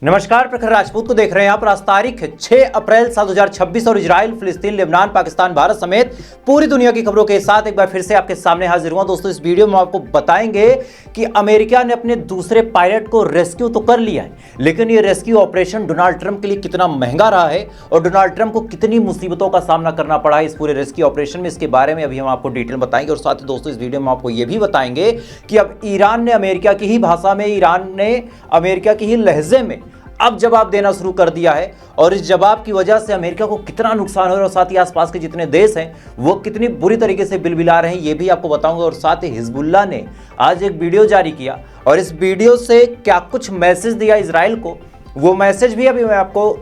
नमस्कार, प्रखर राजपूत को देख रहे हैं आप। आज तारीख 6 अप्रैल साल 2026 और इजराइल, फिलिस्तीन, लेबनान, पाकिस्तान, भारत समेत पूरी दुनिया की खबरों के साथ एक बार फिर से आपके सामने हाजिर हुआ। दोस्तों, इस वीडियो में आपको बताएंगे कि अमेरिका ने अपने दूसरे पायलट को रेस्क्यू तो कर लिया है, लेकिन ये रेस्क्यू ऑपरेशन डोनाल्ड ट्रंप के लिए कितना महंगा रहा है और डोनाल्ड ट्रंप को कितनी मुसीबतों का सामना करना पड़ा है इस पूरे रेस्क्यू ऑपरेशन में। इसके बारे में अभी हम आपको डिटेल बताएंगे और साथ ही दोस्तों इस वीडियो में आपको यह भी बताएंगे कि अब ईरान ने अमेरिका की ही भाषा में, ईरान ने अमेरिका की ही लहजे में अब जवाब देना शुरू कर दिया है और इस जवाब की वजह से अमेरिका को कितना नुकसान हो रहा है और साथ ही आसपास के जितने देश हैं वो कितनी बुरी तरीके से बिलबिला रहे हैं ये भी आपको बताऊंगा। और साथ ही हिजबुल्लाह ने आज एक वीडियो जारी किया और इस वीडियो से क्या कुछ मैसेज दिया इजराइल को, वो मैसेज भी अभी मैं आपको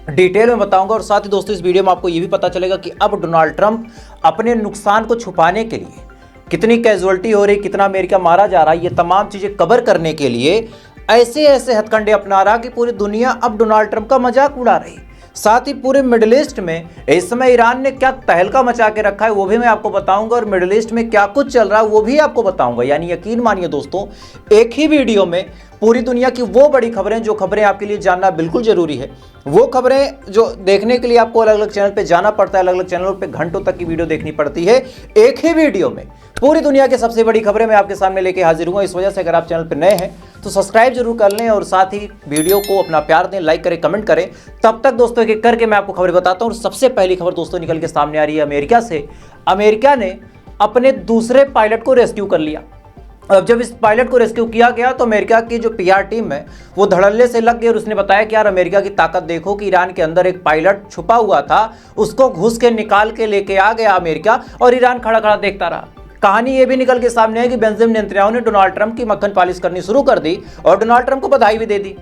डिटेल में बताऊंगा। और साथ ही दोस्तों इस वीडियो में आपको यह भी पता चलेगा कि अब डोनाल्ड ट्रंप अपने नुकसान को छुपाने के लिए कितनी कैजुअलिटी हो रही, कितना अमेरिका मारा जा रहा है, ये तमाम चीजें कवर करने के लिए ऐसे ऐसे हथकंडे अपना रहा कि पूरी दुनिया अब डोनाल्ड ट्रंप का मजाक उड़ा रही। साथ ही पूरे मिडिल ईस्ट में इस समय ईरान ने क्या तहलका मचा के रखा है वो भी मैं आपको बताऊंगा और मिडिल ईस्ट में क्या कुछ चल रहा है वो भी आपको बताऊंगा। यानी यकीन मानिए दोस्तों, एक ही वीडियो में पूरी दुनिया की वो बड़ी खबरें, जो खबरें आपके लिए जानना बिल्कुल जरूरी है, वो खबरें जो देखने के लिए आपको अलग अलग चैनल पे जाना पड़ता है, अलग अलग चैनलों पे घंटों तक की वीडियो देखनी पड़ती है, एक ही वीडियो में पूरी दुनिया की सबसे बड़ी खबरें मैं आपके सामने लेके हाजिर हुआ। इस वजह से अगर आप चैनल पर नए हैं तो सब्सक्राइब जरूर कर लें और साथ ही वीडियो को अपना प्यार दें, लाइक करें, कमेंट करें। तब तक दोस्तों एक करके मैं आपको खबरें बताता हूं। सबसे पहली खबर दोस्तों निकल के सामने आ रही है अमेरिका से। अमेरिका ने अपने दूसरे पायलट को रेस्क्यू कर लिया। अब जब इस पायलट को रेस्क्यू किया गया तो अमेरिका की जो पीआर टीम है वो धड़ल्ले से लग गई और उसने बताया कि यार अमेरिका की ताकत देखो कि ईरान के अंदर एक पायलट छुपा हुआ था, उसको घुस के निकाल के लेके आ गया अमेरिका और ईरान खड़ा खड़ा देखता रहा। कहानी ये भी निकल के सामने है कि बेंजामिन नेतन्याहू ने डोनाल्ड ट्रंप की मक्खन पालिश करनी शुरू कर दी और डोनाल्ड ट्रंप को बधाई भी दे दी।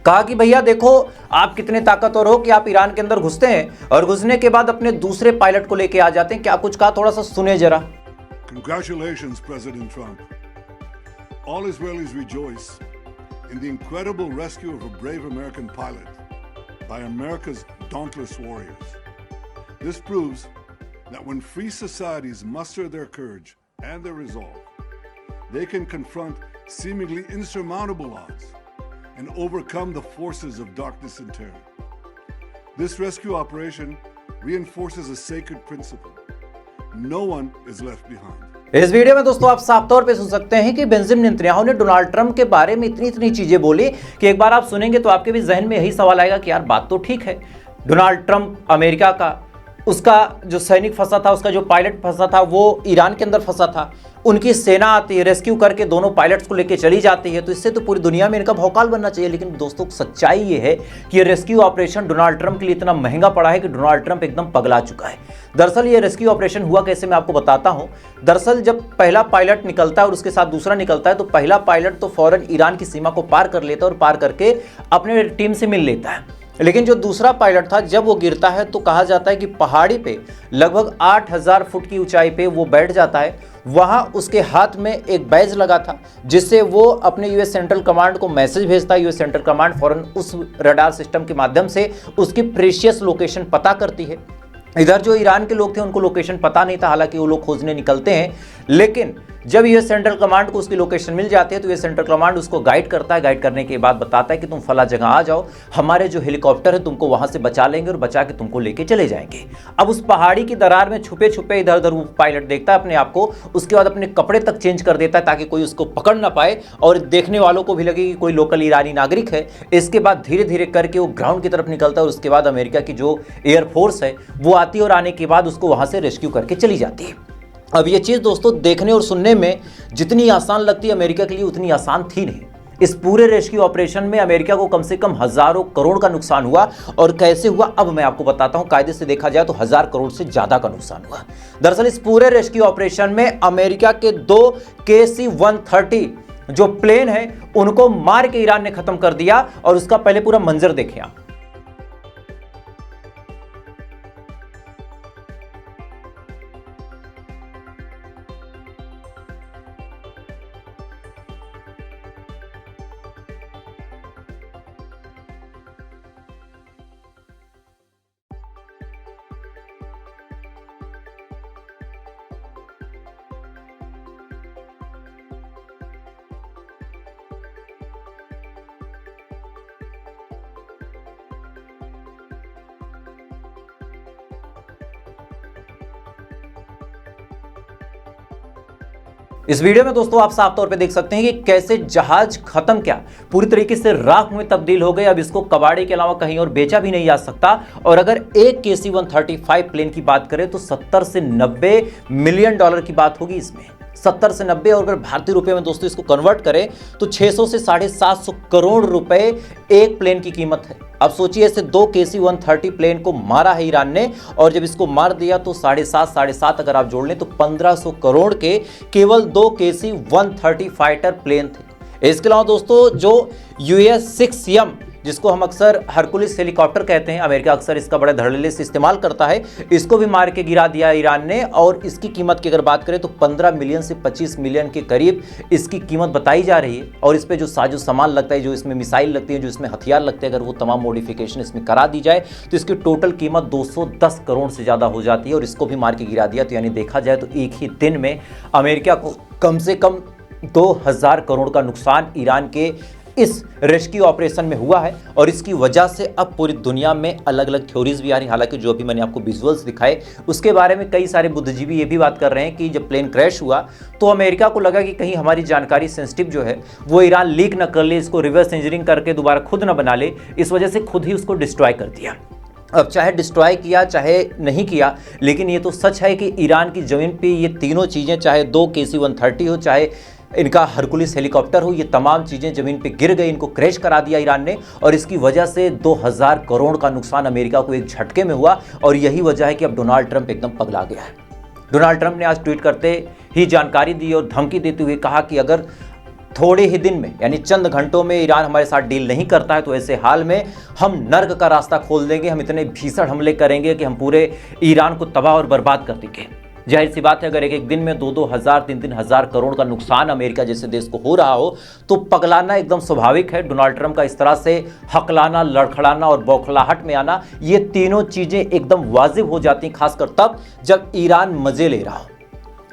कहा कि भैया देखो आप कितने ताकतवर हो कि आप ईरान के अंदर घुसते हैं और घुसने के बाद अपने दूसरे पायलट को लेके आ जाते हैं। क्या कुछ कहा, थोड़ा सा सुने जरा। Congratulations, President Trump. All Israelis rejoice in the incredible rescue of a brave American pilot by America's dauntless warriors. This proves that when free societies muster their courage and their resolve, they can confront seemingly insurmountable odds and overcome the forces of darkness and terror. This rescue operation reinforces a sacred principle. No one is left behind. इस video में दोस्तों आप साफ तौर पे सुन सकते हैं कि बेंजामिन नेतन्याहू ने डोनाल्ड ट्रंप के बारे में इतनी चीजें बोली कि एक बार आप सुनेंगे तो आपके भी जहन में यही सवाल आएगा कि यार बात तो ठीक है, डोनाल्ड ट्रंप अमेरिका का, उसका जो सैनिक फंसा था, उसका जो पायलट फंसा था वो ईरान के अंदर फंसा था, उनकी सेना आती है, रेस्क्यू करके दोनों पायलट्स को लेके चली जाती है, तो इससे तो पूरी दुनिया में इनका भौकाल बनना चाहिए। लेकिन दोस्तों सच्चाई ये है कि ये रेस्क्यू ऑपरेशन डोनाल्ड ट्रंप के लिए इतना महंगा पड़ा है कि डोनाल्ड ट्रंप एकदम पगला चुका है। दरअसल ये रेस्क्यू ऑपरेशन हुआ कैसे मैं आपको बताता हूं। दरअसल जब पहला पायलट निकलता है और उसके साथ दूसरा निकलता है तो पहला पायलट तो फौरन ईरान की सीमा को पार कर लेता है और पार करके अपने टीम से मिल लेता है। लेकिन जो दूसरा पायलट था जब वो गिरता है तो कहा जाता है कि पहाड़ी पे लगभग 8000 फुट की ऊंचाई पे वो बैठ जाता है। वहां उसके हाथ में एक बैज लगा था जिससे वो अपने यूएस सेंट्रल कमांड को मैसेज भेजता है। यूएस सेंट्रल कमांड फौरन उस रडार सिस्टम के माध्यम से उसकी प्रेशियस लोकेशन पता करती है। इधर जो ईरान के लोग थे उनको लोकेशन पता नहीं था, हालांकि वो लोग खोजने निकलते हैं, लेकिन जब यूएस सेंट्रल कमांड को उसकी लोकेशन मिल जाती है तो यूएस सेंट्रल कमांड उसको गाइड करता है। गाइड करने के बाद बताता है कि तुम फला जगह आ जाओ, हमारे जो हेलीकॉप्टर है तुमको वहां से बचा लेंगे और बचा के तुमको लेके चले जाएंगे। अब उस पहाड़ी की दरार में छुपे छुपे इधर उधर वो पायलट देखता है अपने आप को, उसके बाद अपने कपड़े तक चेंज कर देता है ताकि कोई उसको पकड़ ना पाए और देखने वालों को भी लगे कि कोई लोकल ईरानी नागरिक है। इसके बाद धीरे धीरे करके वो ग्राउंड की तरफ निकलता है और उसके बाद अमेरिका की जो एयरफोर्स है वो आती है और आने के बाद उसको वहां से रेस्क्यू करके चली जाती है। अब ये चीज़ दोस्तों देखने और सुनने में जितनी आसान लगती है अमेरिका के लिए उतनी आसान थी नहीं। इस पूरे रेस्क्यू ऑपरेशन में अमेरिका को कम से कम हजारों करोड़ का नुकसान हुआ और कैसे हुआ अब मैं आपको बताता हूं। कायदे से देखा जाए तो 1000 करोड़ से ज्यादा का नुकसान हुआ। दरअसल इस पूरे रेस्क्यू ऑपरेशन में अमेरिका के 2 KC-130 जो प्लेन है उनको मार के ईरान ने खत्म कर दिया और उसका पहले पूरा मंजर देखें आप। इस वीडियो में दोस्तों आप साफ तौर पे देख सकते हैं कि कैसे जहाज खत्म क्या पूरी तरीके से राख में तब्दील हो गए। अब इसको कबाड़े के अलावा कहीं और बेचा भी नहीं जा सकता। और अगर एक KC-135 प्लेन की बात करें तो 70 से 90 मिलियन डॉलर की बात होगी इसमें, 70 से 90। और अगर भारतीय रुपए में दोस्तों इसको कन्वर्ट करें तो 600 से 750 करोड़ रुपए एक प्लेन की कीमत है। अब सोचिए ऐसे 2 KC-130 प्लेन को मारा है ईरान ने, और जब इसको मार दिया तो 7.5 अगर आप जोड़ लें तो 1500 करोड़ के केवल 2 KC-130 फाइटर प्लेन थे। इसके अलावा दोस्तों जो US-6M जिसको हम अक्सर हरकुलिस हेलीकॉप्टर कहते हैं, अमेरिका अक्सर इसका बड़े धड़ल्ले से इस्तेमाल करता है, इसको भी मार के गिरा दिया ईरान ने। और इसकी कीमत की अगर बात करें तो 15 मिलियन से 25 मिलियन के करीब इसकी कीमत बताई जा रही है। और इस पे जो साजो सामान लगता है, जो इसमें मिसाइल लगती है, जो इसमें हथियार लगते हैं, अगर वो तमाम मॉडिफिकेशन इसमें करा दी जाए तो इसकी टोटल कीमत 210 करोड़ से ज़्यादा हो जाती है। और इसको भी मार के गिरा दिया तो यानी देखा जाए तो एक ही दिन में अमेरिका को कम से कम 2000 करोड़ का नुकसान ईरान के इस रेस्क्यू ऑपरेशन में हुआ है। और इसकी वजह से अब पूरी दुनिया में अलग अलग थ्योरीज भी आ रही। हालांकि जो अभी मैंने आपको विजुअल्स दिखाए उसके बारे में कई सारे बुद्धिजीवी ये भी बात कर रहे हैं कि जब प्लेन क्रैश हुआ तो अमेरिका को लगा कि कहीं हमारी जानकारी सेंसिटिव जो है वो ईरान लीक न कर ले, इसको रिवर्स इंजीनियरिंग करके दोबारा खुद न बना ले, इस वजह से खुद ही उसको डिस्ट्रॉय कर दिया। अब चाहे डिस्ट्रॉय किया चाहे नहीं किया, लेकिन ये तो सच है कि ईरान की ज़मीन पे ये तीनों चीज़ें, चाहे 2 KC-130 हो, चाहे इनका हरकुलिस हेलीकॉप्टर हो, ये तमाम चीज़ें ज़मीन पे गिर गई, इनको क्रैश करा दिया ईरान ने। और इसकी वजह से 2000 करोड़ का नुकसान अमेरिका को एक झटके में हुआ। और यही वजह है कि अब डोनाल्ड ट्रंप एकदम पगला गया है। डोनाल्ड ट्रंप ने आज ट्वीट करते ही जानकारी दी और धमकी देते हुए कहा कि अगर थोड़े ही दिन में यानी चंद घंटों में ईरान हमारे साथ डील नहीं करता है तो ऐसे हाल में हम नर्क का रास्ता खोल देंगे, हम इतने भीषण हमले करेंगे कि हम पूरे ईरान को तबाह और बर्बाद कर देंगे। जाहिर सी बात है अगर एक दिन में 2-2 हज़ार 3-3 हज़ार करोड़ का नुकसान अमेरिका जैसे देश को हो रहा हो तो पगलाना एकदम स्वाभाविक है। डोनाल्ड ट्रंप का इस तरह से हकलाना, लड़खड़ाना और बौखलाहट में आना, ये तीनों चीज़ें एकदम वाजिब हो जाती, खासकर तब जब ईरान मजे ले रहा हो।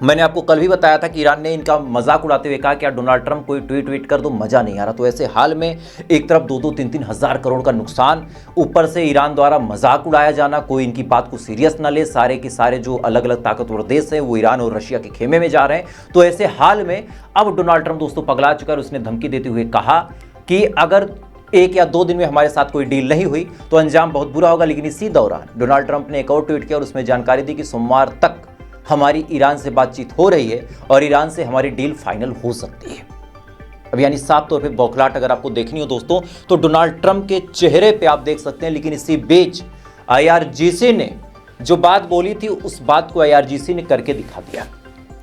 मैंने आपको कल भी बताया था कि ईरान ने इनका मजाक उड़ाते हुए कहा कि यार डोनाल्ड ट्रंप कोई ट्वीट कर दो, मजा नहीं आ रहा। तो ऐसे हाल में एक तरफ 2-2, 3-3 हज़ार करोड़ का नुकसान, ऊपर से ईरान द्वारा मजाक उड़ाया जाना, कोई इनकी बात को सीरियस ना ले, सारे के सारे जो अलग अलग ताकतवर देश हैं वो ईरान और रशिया के खेमे में जा रहे हैं। तो ऐसे हाल में अब डोनाल्ड ट्रंप दोस्तों पगला चुका है। उसने धमकी देते हुए कहा कि अगर 1 या 2 दिन में हमारे साथ कोई डील नहीं हुई तो अंजाम बहुत बुरा होगा। लेकिन इसी दौरान डोनाल्ड ट्रंप ने एक और ट्वीट किया और उसमें जानकारी दी कि सोमवार तक हमारी ईरान से बातचीत हो रही है और ईरान से हमारी डील फाइनल हो सकती है। अब यानी साफ तौर पे बौखलाहट अगर आपको देखनी हो दोस्तों तो डोनाल्ड ट्रंप के चेहरे पे आप देख सकते हैं। लेकिन इसी बीच IRGC ने जो बात बोली थी उस बात को IRGC ने करके दिखा दिया।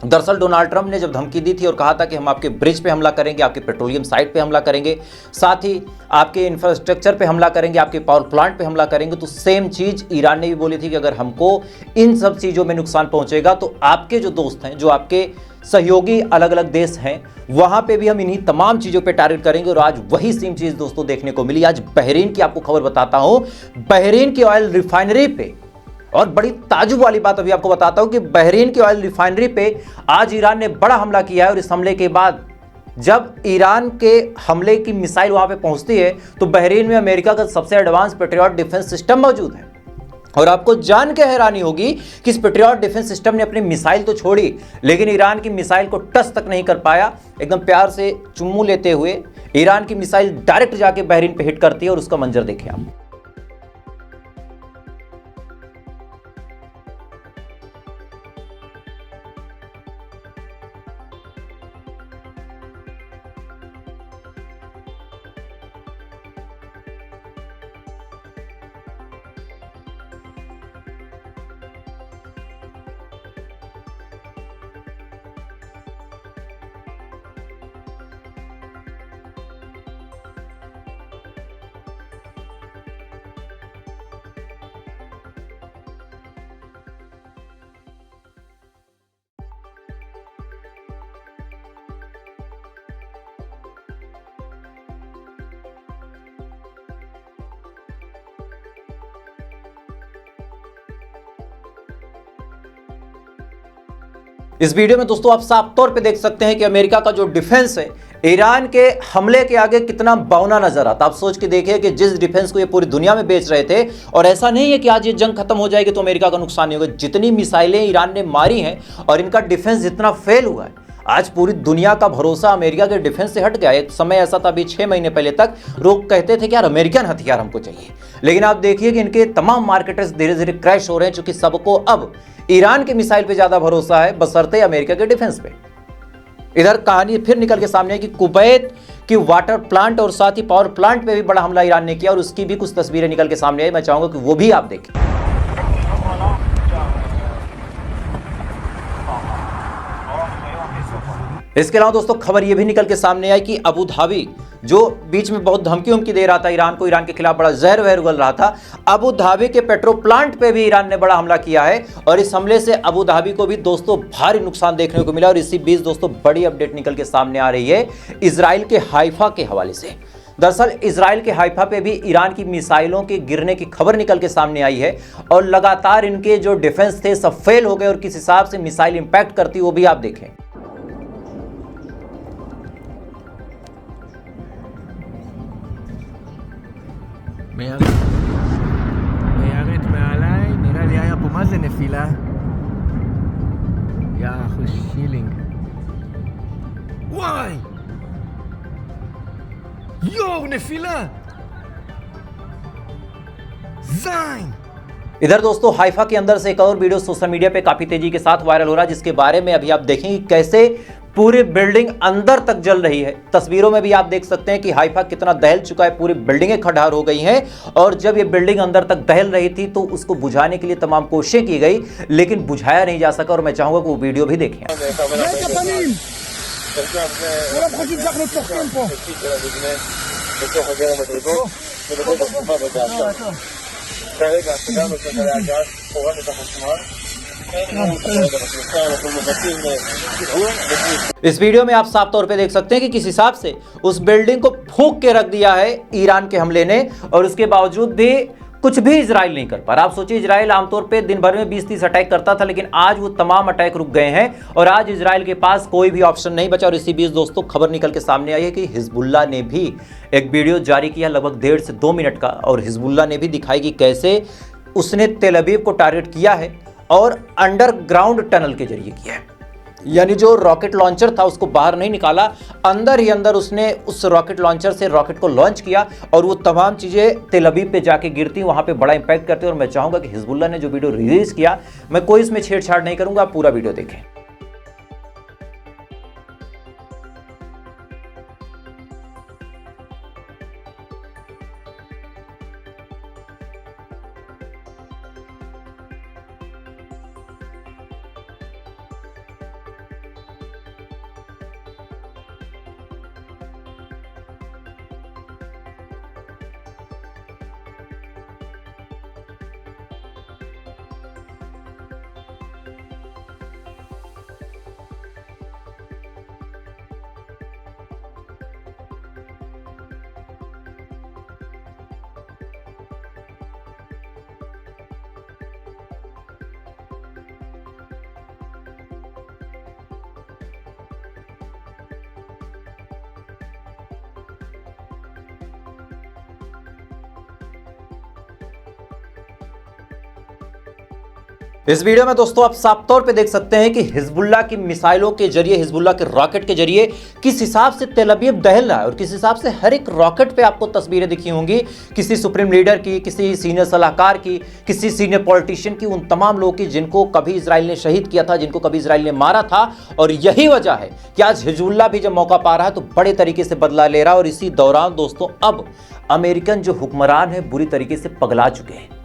दरअसल डोनाल्ड ट्रंप ने जब धमकी दी थी और कहा था कि हम आपके ब्रिज पे हमला करेंगे, आपके पेट्रोलियम साइट पे हमला करेंगे, साथ ही आपके इंफ्रास्ट्रक्चर पे हमला करेंगे, आपके पावर प्लांट पे हमला करेंगे, तो सेम चीज़ ईरान ने भी बोली थी कि अगर हमको इन सब चीज़ों में नुकसान पहुंचेगा तो आपके जो दोस्त हैं, जो आपके सहयोगी अलग अलग देश हैं, वहां पे भी हम इन्हीं तमाम चीज़ों पे टारगेट करेंगे। और आज वही सेम चीज़ दोस्तों देखने को मिली। आज बहरीन की आपको खबर बताता हूं, बहरीन की ऑयल रिफाइनरी पे, और बड़ी ताजुब वाली बात अभी आपको बताता हूं कि बहरीन की ऑयल रिफाइनरी पे आज ईरान ने बड़ा हमला किया है। और इस हमले के बाद जब ईरान के हमले की मिसाइल वहां पे पहुंचती है तो बहरीन में अमेरिका का सबसे एडवांस पेट्रियट डिफेंस सिस्टम मौजूद है। और आपको जान के हैरानी होगी कि इस पेट्रियट डिफेंस सिस्टम ने अपनी मिसाइल तो छोड़ी लेकिन ईरान की मिसाइल को टच तक नहीं कर पाया। एकदम प्यार से चुम्मू लेते हुए ईरान की मिसाइल डायरेक्ट जाके बहरीन पे हिट करती है और उसका मंजर देखें आप। इस वीडियो में दोस्तों आप साफ तौर पे देख सकते हैं कि अमेरिका का जो डिफेंस है ईरान के हमले के आगे कितना बौना नजर आता। आप सोच के देखिए कि जिस डिफेंस को ये पूरी दुनिया में बेच रहे थे, और ऐसा नहीं है कि आज ये जंग खत्म हो जाएगी तो अमेरिका का नुकसान नहीं होगा। जितनी मिसाइलें ईरान ने मारी हैं और इनका डिफेंस जितना फेल हुआ है, आज पूरी दुनिया का भरोसा अमेरिका के डिफेंस से हट गया। एक समय ऐसा था, अभी 6 महीने पहले तक लोग कहते थे कि यार अमेरिकन हथियार हमको चाहिए, लेकिन आप देखिए कि इनके तमाम मार्केटर्स धीरे धीरे क्रैश हो रहे हैं, क्योंकि सबको अब ईरान की मिसाइल पे ज्यादा भरोसा है बशर्ते अमेरिका के डिफेंस पे। इधर कहानी फिर निकल के सामने है कि कुवैत की वाटर प्लांट और साथ ही पावर प्लांट पे भी बड़ा हमला ईरान ने किया, और उसकी भी कुछ तस्वीरें निकल के सामने आई। मैं चाहूंगा कि वो भी आप देखें। इसके अलावा दोस्तों खबर यह भी निकल के सामने आई कि अबू धाबी, जो बीच में बहुत धमकी दे रहा था ईरान को, ईरान के खिलाफ बड़ा जहर वहर उगल रहा था, अबू धाबी के पेट्रो प्लांट पे भी ईरान ने बड़ा हमला किया है, और इस हमले से अबू धाबी को भी दोस्तों भारी नुकसान देखने को मिला। और इसी बीच दोस्तों बड़ी अपडेट निकल के सामने आ रही है इजराइल के हाइफा के हवाले से। दरअसल इजराइल के हाइफा पे भी ईरान की मिसाइलों के गिरने की खबर निकल के सामने आई है, और लगातार इनके जो डिफेंस थे सब फेल हो गए, और किस हिसाब से मिसाइल इंपैक्ट करती वो भी आप देखें। מיירט מעליי, נראה לי היה פה מה זה נפילה. יא אחו שילינג. וואי! יואו, נפילה! זין! इधर दोस्तों हाइफा के अंदर से एक और वीडियो सोशल मीडिया पे काफी तेजी के साथ वायरल हो रहा है, जिसके बारे में अभी आप देखेंगे कैसे पूरी बिल्डिंग अंदर तक जल रही है। तस्वीरों में भी आप देख सकते हैं कि हाइफा कितना दहल चुका है, पूरी बिल्डिंगें खंडहर हो गई हैं, और जब ये बिल्डिंग अंदर तक दहल रही थी तो उसको बुझाने के लिए तमाम कोशिशें की गई, लेकिन बुझाया नहीं जा सका। और मैं चाहूंगा कि वो वीडियो भी देखें। इस वीडियो में आप साफ तौर पे देख सकते हैं कि किस हिसाब से उस बिल्डिंग को फूंक के रख दिया है ईरान के हमले ने, और उसके बावजूद भी कुछ भी इजराइल नहीं कर पा रहा। आप सोचिए, इजराइल आमतौर पे दिन भर में 20-30 अटैक करता था, लेकिन आज वो तमाम अटैक रुक गए हैं, और आज इजराइल के पास कोई भी ऑप्शन नहीं बचा। और इसी बीच दोस्तों खबर निकल के सामने आई है कि हिजबुल्लाह ने भी एक वीडियो जारी किया लगभग 1.5 से 2 मिनट का, और हिजबुल्लाह ने भी दिखाई कि कैसे उसने तेल अवीव को टारगेट किया है, और अंडरग्राउंड टनल के जरिए किया है। यानी जो रॉकेट लॉन्चर था उसको बाहर नहीं निकाला, अंदर ही अंदर उसने उस रॉकेट लॉन्चर से रॉकेट को लॉन्च किया, और वो तमाम चीज़ें तेल अवीव पे जाके गिरती, वहाँ पे बड़ा इंपैक्ट करती। और मैं चाहूँगा कि हिजबुल्लाह ने जो वीडियो रिलीज किया, मैं कोई इसमें छेड़छाड़ नहीं करूँगा, आप पूरा वीडियो देखें। इस वीडियो में दोस्तों आप साफ तौर पे देख सकते हैं कि हिजबुल्लाह की मिसाइलों के जरिए, हिजबुल्लाह के रॉकेट के जरिए किस हिसाब से तेल अवीव दहल रहा है, और किस हिसाब से हर एक रॉकेट पे आपको तस्वीरें दिखी होंगी किसी सुप्रीम लीडर की, किसी सीनियर सलाहकार की, किसी सीनियर पॉलिटिशियन की, उन तमाम लोगों की जिनको कभी इजराइल ने शहीद किया था, जिनको कभी इजराइल ने मारा था। और यही वजह है कि आज हिजबुल्लाह भी जब मौका पा रहा है तो बड़े तरीके से बदला ले रहा है। और इसी दौरान दोस्तों अब अमेरिकन जो हुक्मरान है बुरी तरीके से पगला चुके हैं।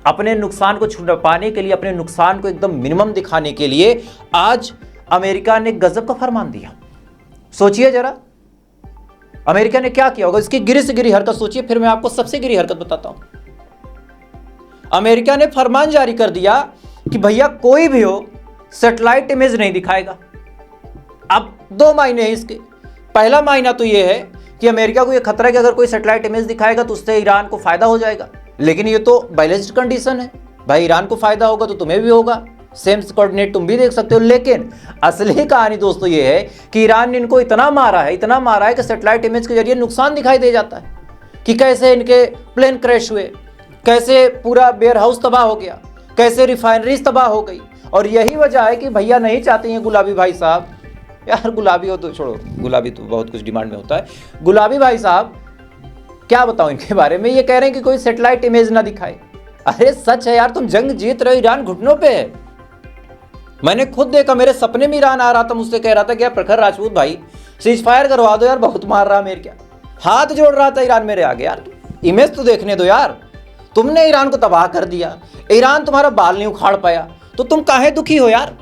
अपने नुकसान को छुपाने के लिए, अपने नुकसान को एकदम मिनिमम दिखाने के लिए आज अमेरिका ने गजब का फरमान दिया। सोचिए जरा अमेरिका ने क्या किया होगा, इसकी गिरी से गिरी हरकत सोचिए, फिर मैं आपको सबसे गिरी हरकत बताता हूं। अमेरिका ने फरमान जारी कर दिया कि भैया कोई भी हो सैटेलाइट इमेज नहीं दिखाएगा। अब 2 मायने हैं इसके। पहला मायना तो यह है कि अमेरिका को यह खतरा है कि अगर कोई सैटेलाइट इमेज दिखाएगा तो उससे ईरान को फायदा हो जाएगा, लेकिन ये तो बैलेंस्ड कंडीशन है भाई, ईरान को फायदा होगा तो तुम्हें भी होगा, सेम कोऑर्डिनेट तुम भी देख सकते हो। लेकिन असली कहानी दोस्तों ये है कि ईरान ने इनको इतना मारा है कि सैटेलाइट इमेज के जरिए नुकसान दिखाई दे जाता है कि कैसे इनके प्लेन क्रैश हुए, कैसे पूरा वेयर हाउस तबाह हो गया, कैसे रिफाइनरीज तबाह हो गई। और यही वजह है कि भैया नहीं चाहते हैं गुलाबी भाई साहब यार गुलाबी हो तो छोड़ो, गुलाबी तो बहुत कुछ डिमांड में होता है। गुलाबी भाई साहब क्या बताऊं इनके बारे में, ये कह रहे हैं कि कोई सैटेलाइट इमेज ना दिखाए। अरे सच है यार, तुम जंग जीत रहे हो, ईरान घुटनों पे है। मैंने खुद देखा, मेरे सपने में ईरान आ रहा था, मुझसे कह रहा था कि यार प्रखर राजपूत भाई सीज फायर करवा दो यार, बहुत मार रहा मेरे, क्या हाथ जोड़ रहा था ईरान मेरे आगे। यार इमेज तो देखने दो यार, तुमने ईरान को तबाह कर दिया, ईरान तुम्हारा बाल नहीं उखाड़ पाया, तो तुम काहे दुखी हो यार।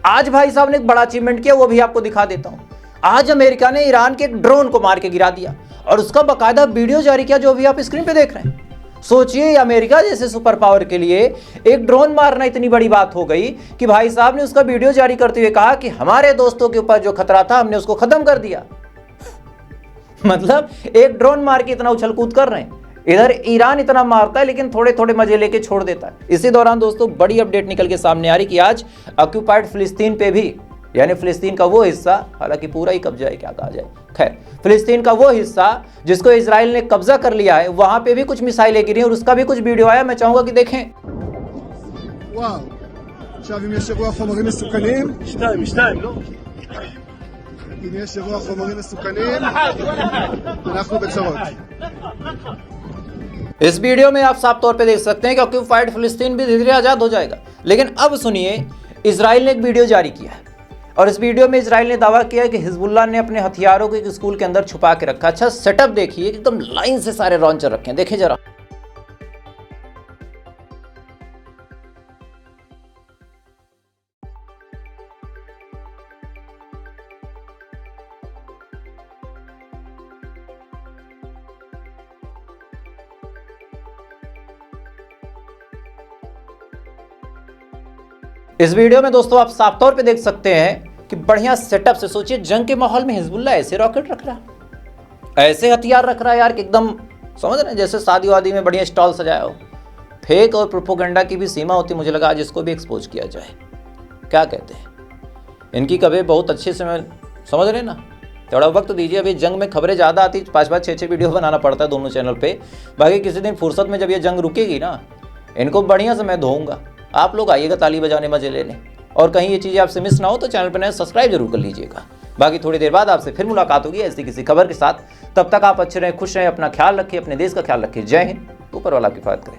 आज भाई साहब ने एक बड़ा अचीवमेंट किया, वो भी आपको दिखा देता हूं। आज अमेरिका ने ईरान के एक ड्रोन को मार के गिरा दिया और उसका बाकायदा वीडियो जारी किया, जो भी आप स्क्रीन पे देख रहे हैं। सोचिए अमेरिका जैसे सुपर पावर के लिए एक ड्रोन मारना इतनी बड़ी बात हो गई कि भाई साहब ने उसका वीडियो जारी करते हुए कहा कि हमारे दोस्तों के ऊपर जो खतरा था हमने उसको खत्म कर दिया। मतलब एक ड्रोन मार के इतना उछल कूद कर रहे हैं। इधर ईरान इतना मारता है लेकिन थोड़े थोड़े मजे लेके छोड़ देता है। इसी दौरान दोस्तों बड़ी अपडेट निकल के सामने आ रही कि आज ऑक्यूपाइड फिलिस्तीन पे भी, यानी फिलिस्तीन का वो हिस्सा, हालांकि पूरा ही कब्जा है क्या कहा जाए, खैर फिलिस्तीन का वो हिस्सा जिसको इजराइल ने कब्जा कर लिया है, वहां पे भी कुछ मिसाइलें गिरी और उसका भी कुछ वीडियो आया, मैं चाहूंगा कि देखें। וואו, עכשיו אם יש אירוע חומרים מסוכנים, אם יש אירוע חומרים מסוכנים, אנחנו בצרות. इस वीडियो में आप साफ तौर पे देख सकते हैं कि ऑक्यूपाइड फिलिस्तीन भी धीरे धीरे आजाद हो जाएगा। लेकिन अब सुनिए, इजराइल ने एक वीडियो जारी किया है और इस वीडियो में इजराइल ने दावा किया है कि हिजबुल्लाह ने अपने हथियारों को एक स्कूल के अंदर छुपा के रखा। अच्छा सेटअप देखिए, एकदम लाइन से सारे लॉन्चर रखे हैं, देखिए जरा। इस वीडियो में दोस्तों आप साफ तौर पे देख सकते हैं कि बढ़िया सेटअप से, सोचिए जंग के माहौल में हिजबुल्लाह ऐसे रॉकेट रख रहा, ऐसे हथियार रख रहा है यार कि एकदम समझ रहे हैं, जैसे शादी वादी में बढ़िया स्टॉल सजाया हो। फेक और प्रोपोगंडा की भी सीमा होती, मुझे लगा आज इसको भी एक्सपोज किया जाए। क्या कहते हैं, इनकी कभी बहुत अच्छे से मैं समझ रहे ना, थोड़ा वक्त दीजिए। अभी जंग में खबरें ज़्यादा आती, 5-5 6-6 वीडियो बनाना पड़ता है दोनों चैनल पे। बाकी किसी दिन फुर्सत में जब ये जंग रुकेगी ना, इनको बढ़िया से मैं धोऊंगा। आप लोग आइएगा ताली बजाने, मजे लेने, और कहीं ये चीज़ें आपसे मिस ना हो तो चैनल पर नए सब्सक्राइब जरूर कर लीजिएगा। बाकी थोड़ी देर बाद आपसे फिर मुलाकात होगी ऐसी किसी खबर के साथ। तब तक आप अच्छे रहें, खुश रहें, अपना ख्याल रखिए, अपने देश का ख्याल रखिए। जय हिंद, ऊपर वाला की हिफाजत करें।